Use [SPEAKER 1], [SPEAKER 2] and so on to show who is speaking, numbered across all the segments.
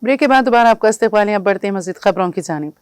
[SPEAKER 1] Break के बाद दोबारा आपका इस्तकबाल है। अब बढ़ते हैं मज़ीद खबरों की जानिब।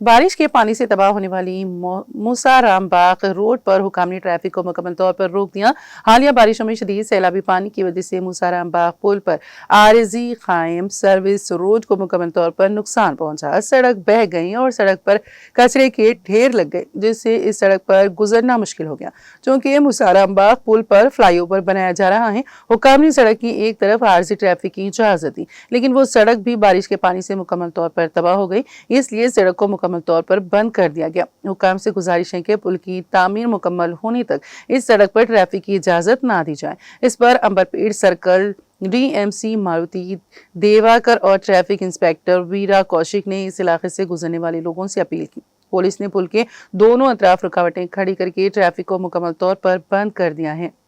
[SPEAKER 1] बारिश के पानी से तबाह होने वाली मूसा रामबाग रोड पर हुकाम ने ट्रैफिक को मुकम्मल तौर पर रोक दिया। हालिया बारिशों में शदीद सैलाबी पानी की वजह से मूसा रामबाग पुल पर आरजी कायम सर्विस रोड को मुकम्मल तौर पर नुकसान पहुंचा। सड़क बह गई और सड़क पर कचरे के ढेर लग गए, जिससे इस सड़क पर गुजरना मुश्किल हो गया। चूंकि मूसा रामबाग पुल पर फ्लाईओवर बनाया जा रहा है, हुकाम ने सड़क की एक तरफ आरजी ट्रैफिक की इजाजत दी, लेकिन वो सड़क भी बारिश के पानी से मुकम्मल तौर पर तबाह हो गई, इसलिए सड़क को मुकम्मल तौर पर बंद कर दिया गया। हुकाम से गुजारिश है कि पुल की तामीर मुकम्मल होने तक इस सड़क पर ट्रैफिक की इजाजत ना दी जाए। इस पर अंबरपेट सर्कल डीएमसी मारुति देवाकर और ट्रैफिक इंस्पेक्टर वीरा कौशिक ने इस इलाके से गुजरने वाले लोगों से अपील की। पुलिस ने पुल के दोनों अतराफ रुकावटें खड़ी करके ट्रैफिक को मुकम्मल तौर पर बंद कर दिया है।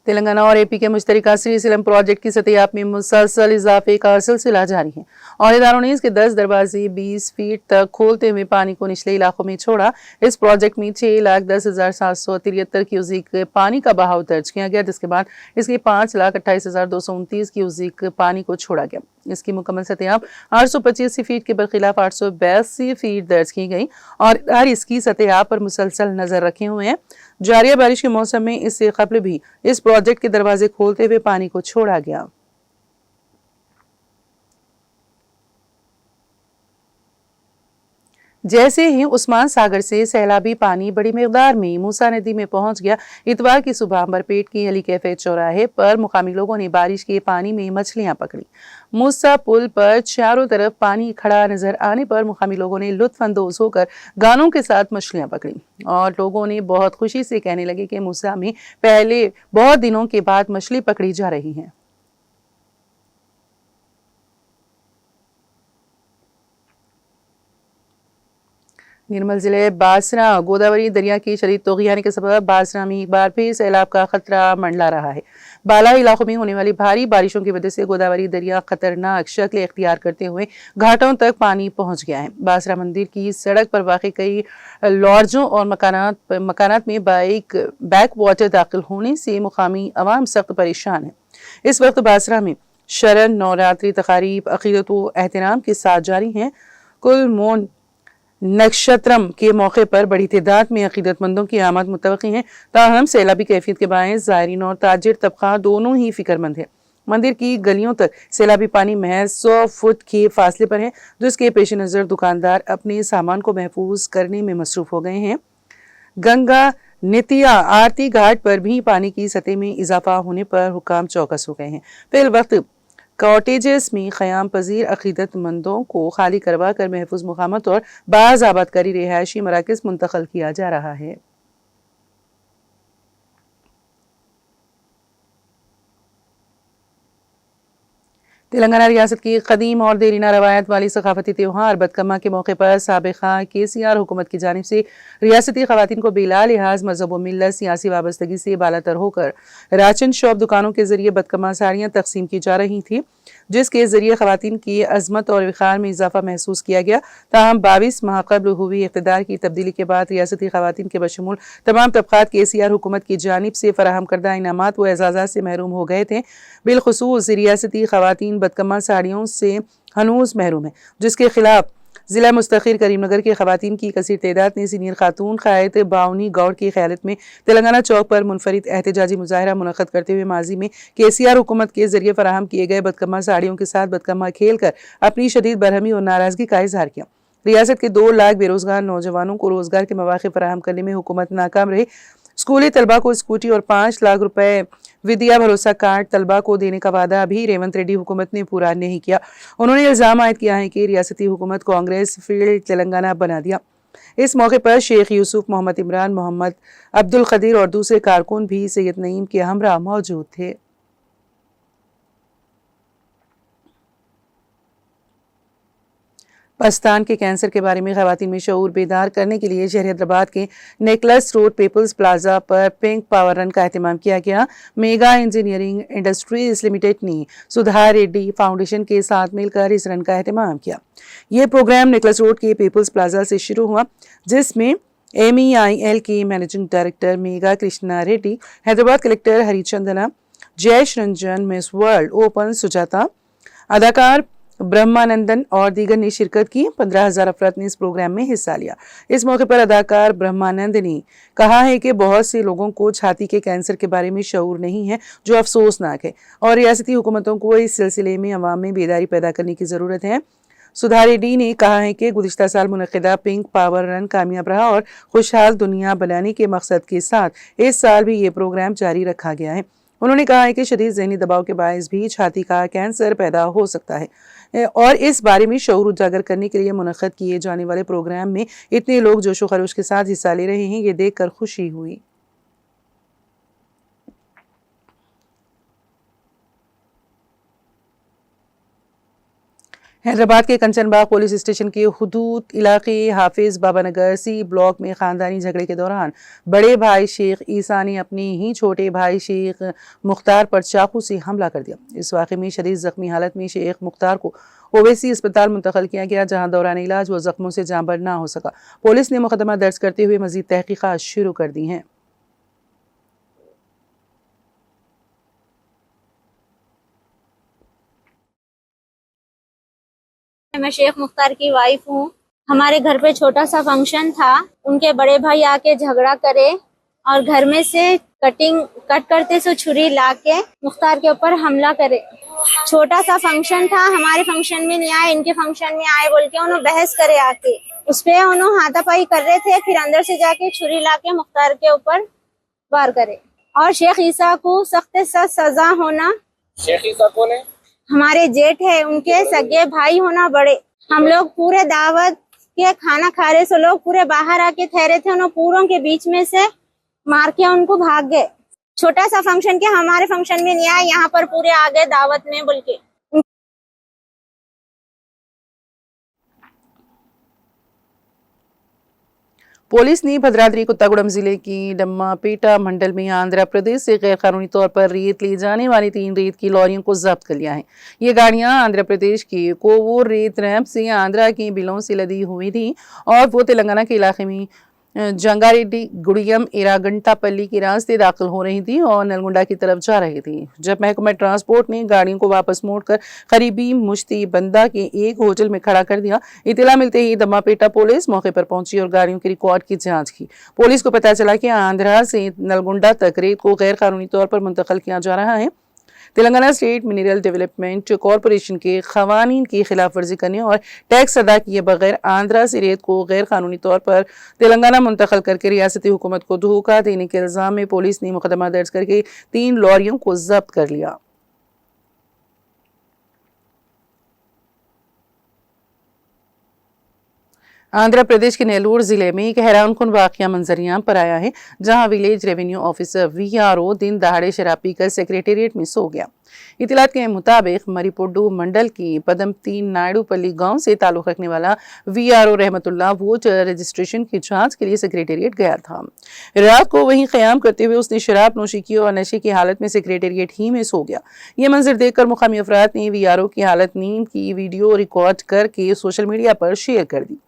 [SPEAKER 1] तेलंगाना और एपी के मुश्तरका श्रीशैलम प्रोजेक्ट की सतह में मुसलसल इजाफे का सिलसिला जारी है और इदारों ने इसके 10 दरवाजे 20 फीट तक खोलते हुए पानी को निचले इलाकों में छोड़ा। इस प्रोजेक्ट में 6,10,773 क्यूसिक पानी का बहाव दर्ज किया गया, जिसके बाद इसके 5,28,229 क्यूसिक पानी को छोड़ा गया। इसकी मुकम्मल सतह 825 फीट के बरखिलाफ 882 फीट दर्ज की गई और इसकी सतह पर मुसलसल नजर रखे हुए हैं। जारी बारिश के मौसम में इससे कबल भी इस प्रोजेक्ट के दरवाजे खोलते हुए पानी को छोड़ा गया। जैसे ही उस्मान सागर से सैलाबी पानी बड़ी मिकदार में मूसा नदी में पहुंच गया, इतवार की सुबह अंबरपेट के अली कैफे चौराहे पर मुकामी लोगों ने बारिश के पानी में मछलियां पकड़ी। मूसा पुल पर चारों तरफ पानी खड़ा नजर आने पर मुकामी लोगों ने लुत्फ अंदोज होकर गानों के साथ मछलियां पकड़ी और लोगों ने बहुत खुशी से कहने लगे कि मूसा में पहले बहुत दिनों के बाद मछली पकड़ी जा रही है। निर्मल जिले बासरा गोदावरी दरिया की शदीद तोग़यानी के सबब बासरा में एक बार फिर सैलाब का खतरा मंडला रहा है। बाला इलाकों में होने वाली भारी बारिशों की वजह से गोदावरी दरिया खतरनाक शक्ल इख्तियार करते हुए घाटों तक पानी पहुंच गया है। बासरा मंदिर की सड़क पर वाक़ कई लॉर्जों और मकानात में बैक वाटर दाखिल होने से मुकामी अवाम सख्त परेशान है। इस वक्त बासरा में शरण नवरात्रि तकारीब अक़ीदत व एहतराम के साथ जारी हैं। कुल मोन नक्षत्रम के मौके पर बड़ी तादाद में अक़ीदतमंदों की आमद मुतवक्की है। ताहम सैलाबी कैफियत के बायस ज़ायरीन और ताजिर तबका दोनों ही फिक्रमंद है। मंदिर की गलियों तक सैलाबी पानी महज 100 फुट के फासले पर है, जिसके पेश नज़र दुकानदार अपने सामान को महफूज करने में मसरूफ हो गए हैं। गंगा नितिया आरती घाट पर भी पानी की सतह में इजाफा होने पर हुकाम चौकस हो गए हैं। फिल वक्त कॉटेजेस में क़याम पजीर अक़ीदतमंदों को खाली करवा कर महफूज मुक़ामत और बाज़ आबादकारी रिहायशी मराकज़ मुंतक़ल किया जा रहा है। तेलंगाना रियासत की कदीम और देरीना रवायत वाली सकाफती त्योहार बदकम्मा के मौके पर साबिक़ा KCR हुकूमत की जानिब से रियासती ख़वातीन को बिला लिहाज मज़हब व मिल्लत सियासी वाबस्तगी से बालातर होकर राशन शॉप दुकानों के जरिए बदकम्मा साड़ियाँ तकसीम की जा रही थी, जिसके जरिए ख़वातीन की अज़मत और वक़ार में इजाफा महसूस किया गया। ताहम 22 माह कबल हुई इक़्तिदार की तब्दीली के बाद रियासती ख़वातीन के बशमूल तमाम तबक़ात KCR हुकूमत की जानिब से फ़राहम करदा इनामात व एज़ाज़ात से महरूम हो गए थे। बिलख़ुसूस रियासती ख़वातीन बदकम्मा साड़ियों से हनूज महरूम है, जिसके खिलाफ ज़िला मुस्तक़िर करीमनगर के ख़वातीन की कसीर तादाद ने सीनियर खातून क़ायद बाउनी गौड़ की क़यादत में तेलंगाना चौक पर मुनफरिद एहतजाजी मुज़ाहरा मुनक़्क़द करते हुए माजी में KCR हुकूमत के ज़रिए फ़राहम किए गए बदकम्मा साड़ियों के साथ बदकम्मा खेल कर अपनी शदीद बरहमी और नाराज़गी का इज़हार किया। रियासत के 2 लाख बेरोज़गार नौजवानों को रोज़गार के मौक़े फ़राहम करने में हुकूमत नाकाम रही। स्कूली तलबा को स्कूटी और 5 लाख रुपए विद्या भरोसा कार्ड तलबा को देने का वादा भी रेवंत रेड्डी हुकूमत ने पूरा नहीं किया। उन्होंने इल्ज़ाम आयद किया है कि रियासती हुकूमत कांग्रेस फील्ड तेलंगाना बना दिया। इस मौके पर शेख यूसुफ, मोहम्मद इमरान, मोहम्मद अब्दुल क़दीर और दूसरे कारकुन भी सैयद नईम के हमरा मौजूद थे। पस्तान के कैंसर के बारे में ख़वातीन में शऊर बेदार करने के लिए शहर हैदराबाद के नेकलेस रोड पीपल्स प्लाजा पर पिंक पावर रन का एहतमाम किया गया। मेगा इंजीनियरिंग इंडस्ट्रीज लिमिटेड ने सुधा रेड्डी फाउंडेशन के साथ मिलकर इस रन का एहतमाम किया। ये प्रोग्राम नेकलेस रोड के पीपल्स प्लाजा से शुरू हुआ, जिसमें MEIL के managing director Megha Krishna Reddy, Hyderabad collector Harichandana, Jayesh Ranjan, Miss World Opal Suchata, अदाकार ब्रह्मानंदन और दीगर ने शिरकत की। 15,000 अफराद ने इस प्रोग्राम में हिस्सा लिया। इस मौके पर अदाकार ब्रह्मानंद ने कहा है कि बहुत से लोगों को छाती के कैंसर के बारे में शऊर नहीं है, जो अफसोसनाक है, और रियासती हुकूमतों को इस सिलसिले में अवाम में बेदारी पैदा करने की ज़रूरत है। सुधा रेड्डी ने कहा है कि गुज़िश्ता साल मुनक़िदा पिंक पावर रन कामयाब रहा और खुशहाल दुनिया बनाने के मकसद के साथ इस साल भी ये प्रोग्राम जारी रखा गया है। उन्होंने कहा है कि शदीद ज़हनी दबाव के बायस भी छाती का कैंसर पैदा हो सकता है और इस बारे में शऊर उजागर करने के लिए मुनक़्क़द किए जाने वाले प्रोग्राम में इतने लोग जोश व खरोश के साथ हिस्सा ले रहे हैं, ये देखकर खुशी हुई। हैदराबाद के कंचनबाग पुलिस स्टेशन के हुदूद इलाके हाफिज बाबा नगर सी ब्लॉक में खानदानी झगड़े के दौरान बड़े भाई शेख ईसा ने अपने ही छोटे भाई शेख मुख्तार पर चाकू से हमला कर दिया। इस वाक़े में शदीद ज़ख्मी हालत में शेख मुख्तार को ओवैसी अस्पताल मुंतकिल किया गया, जहां दौरान इलाज वो जख्मों से जांबर ना हो सका। पुलिस ने मुकदमा दर्ज करते हुए मजीद तहकीकात शुरू कर दी हैं।
[SPEAKER 2] मैं शेख मुख्तार की वाइफ हूँ। हमारे घर पे छोटा सा फंक्शन था, उनके बड़े भाई आके झगड़ा करे और घर में से कट करते से छुरी लाके मुख्तार के ऊपर हमला करे। छोटा सा फंक्शन था, हमारे फंक्शन में नहीं आए, इनके फंक्शन में आए बोल के उन्होंने बहस करे आके, उस पे उन्होंने हाथापाई कर रहे थे, फिर अंदर से जाके छुरी लाके मुख्तार के ऊपर वार करे। और शेख ईसा को सख्त से सजा होना।
[SPEAKER 3] शेख ईसा कौन है?
[SPEAKER 2] हमारे जेठ है, उनके सगे भाई होना बड़े। हम लोग पूरे दावत के खाना खा रहे, सो लोग पूरे बाहर आके ठहरे थे, उन्होंने पूरों के बीच में से मार के उनको भाग गए। छोटा सा फंक्शन के हमारे फंक्शन में नहीं आए, यहाँ पर पूरे आ गए दावत में बोल के।
[SPEAKER 1] पुलिस ने भद्राद्री कोत्तागुड़म जिले की डम्मापेटा मंडल में आंध्र प्रदेश से गैर कानूनी तौर पर रेत ले जाने वाली 3 रेत की लॉरियों को जब्त कर लिया है। ये गाड़ियां आंध्र प्रदेश के कोवूर रेत रैंप से आंध्रा के बिलों से लदी हुई थी और वो तेलंगाना के इलाके में जंगारेड्डी गुड़ियम इरागंटापल्ली के रास्ते दाखिल हो रही थी और नलगुंडा की तरफ जा रही थी। जब महकमा ट्रांसपोर्ट ने गाड़ियों को वापस मोड़कर करीबी मुश्ती बंदा के एक होटल में खड़ा कर दिया, इत्तला मिलते ही दम्मापेटा पुलिस मौके पर पहुंची और गाड़ियों के रिकॉर्ड की जांच की। पुलिस को पता चला कि आंध्रा से नलगुंडा तक रेत को गैर कानूनी तौर पर मुंतकिल किया जा रहा है। Telangana state mineral development corporation के खवानीन की खिलाफ वर्जी करने और टैक्स अदा किए बगैर आंध्रा से रेत को गैर कानूनी तौर पर तेलंगाना मुंतकिल करके रियासती हुकूमत को धोखा देने के इल्जाम में पुलिस ने मुकदमा दर्ज करके 3 लॉरियों को जब्त कर लिया। आंध्र प्रदेश के नेल्लोर जिले में एक हैरानकुन वाकया मंजरियां पर आया है, जहां विलेज रेवेन्यू ऑफिसर VRO दिन दहाड़े शराब पीकर सेक्रेटेरिएट में सो गया। इतलात के मुताबिक मरीपोड्डू मंडल की पदमती नायडूपल्ली गांव से ताल्लुक रखने वाला VRO रहमतुल्लाह वोटर रजिस्ट्रेशन की जांच के लिए सेक्रेटेरिएट गया था। रात को वहीं क़याम करते हुए उसने शराब नोशी की और नशे की हालत में सेक्रेटेरिएट ही में सो गया। ये मंजर देखकर मुकामी अफराद ने VRO की हालत नींद की वीडियो रिकॉर्ड करके सोशल मीडिया पर शेयर कर दी।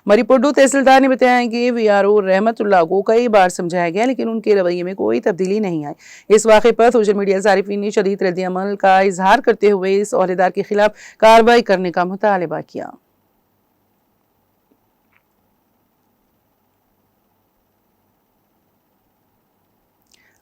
[SPEAKER 1] मरीपोड्डू तहसीलदार ने बताया कि VRO रहमतुल्लाह को कई बार समझाया गया, लेकिन उनके रवैये में कोई तब्दीली नहीं आई। इस वाक़े पर सोशल मीडिया सारिफीन ने शदीद रद्द-ए-अमल का इजहार करते हुए इस औहदेदार के खिलाफ कार्रवाई करने का मुतालबा किया।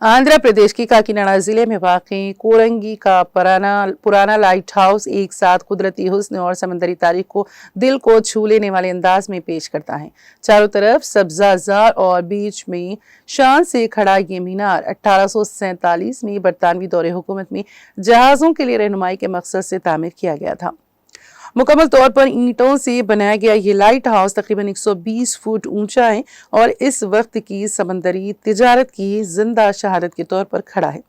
[SPEAKER 1] आंध्र प्रदेश की काकीनाडा जिले में वाक़े कोरंगी का पुराना लाइट हाउस एक साथ कुदरती हुस्न और समंदरी तारीख को दिल को छू लेने वाले अंदाज में पेश करता है। चारों तरफ सब्जाजार और बीच में शान से खड़ा ये मीनार 1847 में बरतानवी दौरे हुकूमत में जहाज़ों के लिए रहनुमाई के मकसद से तामीर किया गया था। मुकम्मल तौर पर ईंटों से बनाया गया ये लाइट हाउस तकरीबन 120 फुट ऊंचा है और इस वक्त की समंदरी तिजारत की जिंदा शहादत के तौर पर खड़ा है।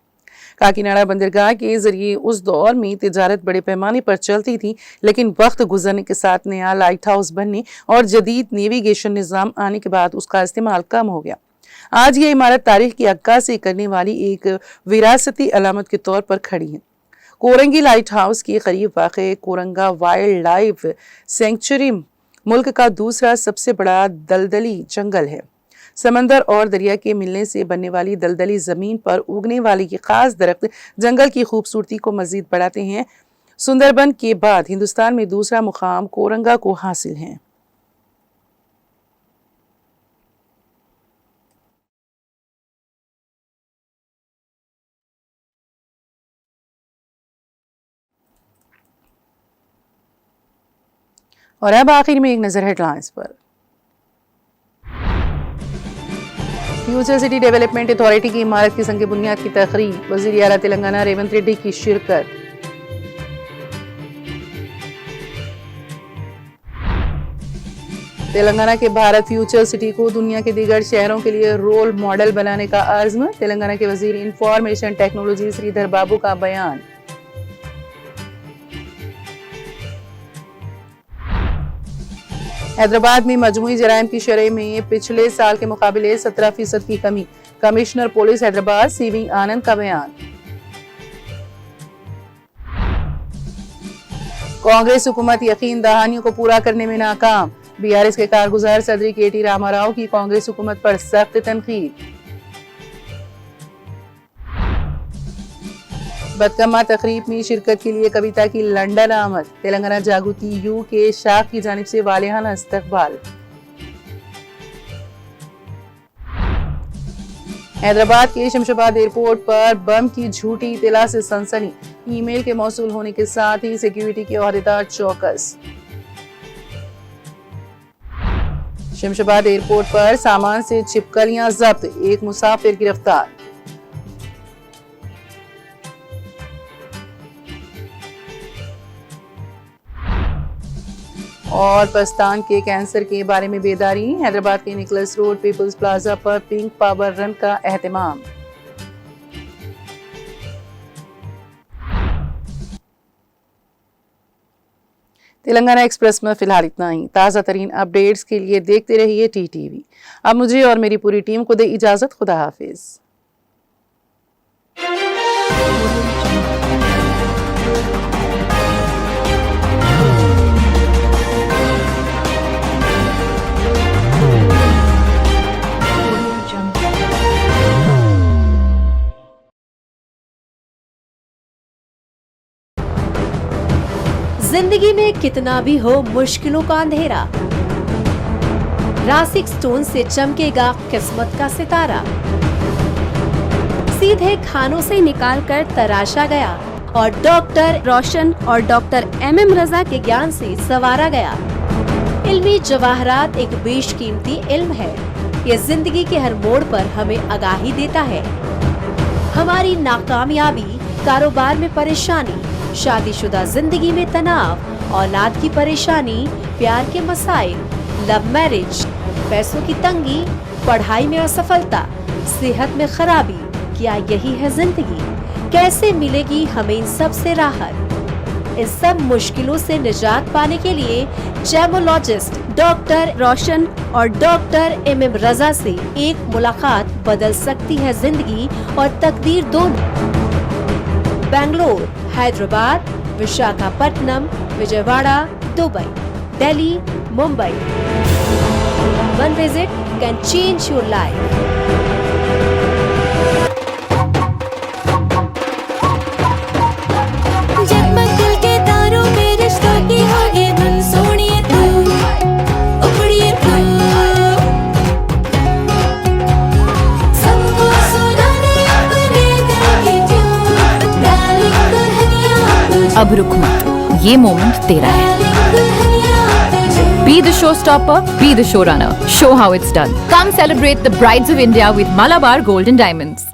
[SPEAKER 1] काकीनाडा बंदरगाह के जरिए उस दौर में तिजारत बड़े पैमाने पर चलती थी, लेकिन वक्त गुजरने के साथ नया लाइट हाउस बनने और जदीद नेविगेशन निज़ाम आने के बाद उसका इस्तेमाल कम हो गया। आज ये इमारत तारीख की अक्कासी करने वाली एक विरासती अलामत के तौर पर खड़ी है। कोरंगी लाइट हाउस के करीब वाक़े कोरंगा वाइल्ड लाइफ सेंचुरी मुल्क का दूसरा सबसे बड़ा दलदली जंगल है। سمندر اور دریا کے ملنے سے بننے والی دلدلی زمین پر اگنے والی یہ خاص درخت جنگل کی خوبصورتی کو مزید بڑھاتے ہیں۔ سندربن کے بعد ہندوستان میں دوسرا مقام کورنگا کو حاصل ہے۔ اور اب آخر میں ایک نظر ہیڈ لائنز پر۔ فیوچر سٹی ڈیولپمنٹ اتھارٹی کی عمارت کی سنگ بنیاد کی تقریب، وزیر اعلیٰ تلنگانہ ریونت ریڈی کی شرکت۔ تلنگانہ کے بھارت فیوچر سٹی کو دنیا کے دیگر شہروں کے لیے رول ماڈل بنانے کا عزم، تلنگانہ کے وزیر انفارمیشن ٹیکنالوجی سریدھر بابو کا بیان۔ حیدرآباد میں مجموعی جرائم کی شرح میں پچھلے سال کے مقابلے 17% کی کمی، کمشنر پولیس حیدرآباد سی وی آنند کا بیان۔ کانگریس حکومت یقین دہانیوں کو پورا کرنے میں ناکام، بی آر ایس کے کارگزار صدر کے ٹی راما راؤ کی کانگریس حکومت پر سخت تنقید۔ بدکمہ تقریب میں شرکت کے لیے کویتا کی لندن آمد، تلنگانہ جاگرتی یو کے شاخ کی جانب سے والہانہ استقبال۔ حیدرآباد کے شمشاباد ایئرپورٹ پر بم کی جھوٹی اطلاع سے سنسنی، ای میل کے موصول ہونے کے ساتھ ہی سیکیورٹی کے عہدیدار چوکس۔ شمشاباد ایئرپورٹ پر سامان سے چھپکلیاں ضبط، ایک مسافر گرفتار۔ اور پستان کے کینسر کے بارے میں بیداری، حیدرآباد کے نکلس روڈ پیپلز پلازا پر پنک پاور رن کا اہتمام۔ تلنگانہ ایکسپریس میں فی الحال اتنا ہی۔ تازہ ترین اپڈیٹس کے لیے دیکھتے رہیے ٹی ٹی وی۔ اب مجھے اور میری پوری ٹیم کو دے اجازت، خدا حافظ۔
[SPEAKER 3] زندگی میں کتنا بھی ہو مشکلوں کا اندھیرا، راسک سٹون سے چمکے گا قسمت کا ستارہ، سیدھے کھانوں سے نکال کر تراشا گیا اور ڈاکٹر روشن اور ڈاکٹر ایم رضا کے گیان سے سنوارا گیا۔ علمی جواہرات ایک بیش قیمتی علم ہے، یہ زندگی کے ہر موڑ پر ہمیں آگاہی دیتا ہے۔ ہماری ناکامیابی، کاروبار میں پریشانی، شادی شدہ زندگی میں تناؤ، اولاد کی پریشانی، پیار کے مسائل، لو میرج، پیسوں کی تنگی، پڑھائی میں اسفلتا، صحت میں خرابی، کیا یہی ہے زندگی؟ کیسے ملے گی ہمیں ان سب سے راحت؟ ان سب مشکلوں سے نجات پانے کے لیے جیمولوجسٹ ڈاکٹر روشن اور ڈاکٹر ایم رضا سے ایک ملاقات بدل سکتی ہے زندگی اور تقدیر دونوں۔ Bangalore, Hyderabad, Visakhapatnam, Vijayawada, Dubai, Delhi, Mumbai. One visit can change your life.
[SPEAKER 4] جگمگ دل کے تاروں میں رشتہ کی آگے دھن سونیے تو اپڑیے تو سب کو سنانے اپنے دل کی ٹیون، ڈارلنگ دلہنیا تجھے،
[SPEAKER 5] اب رک مت، یہ مومنٹ تیرا ہے۔
[SPEAKER 4] ڈارلنگ دلہنیا تجھے۔
[SPEAKER 5] Be the showstopper, be the showrunner. Show how it's done. Come celebrate the brides of India with Malabar Gold and Diamonds.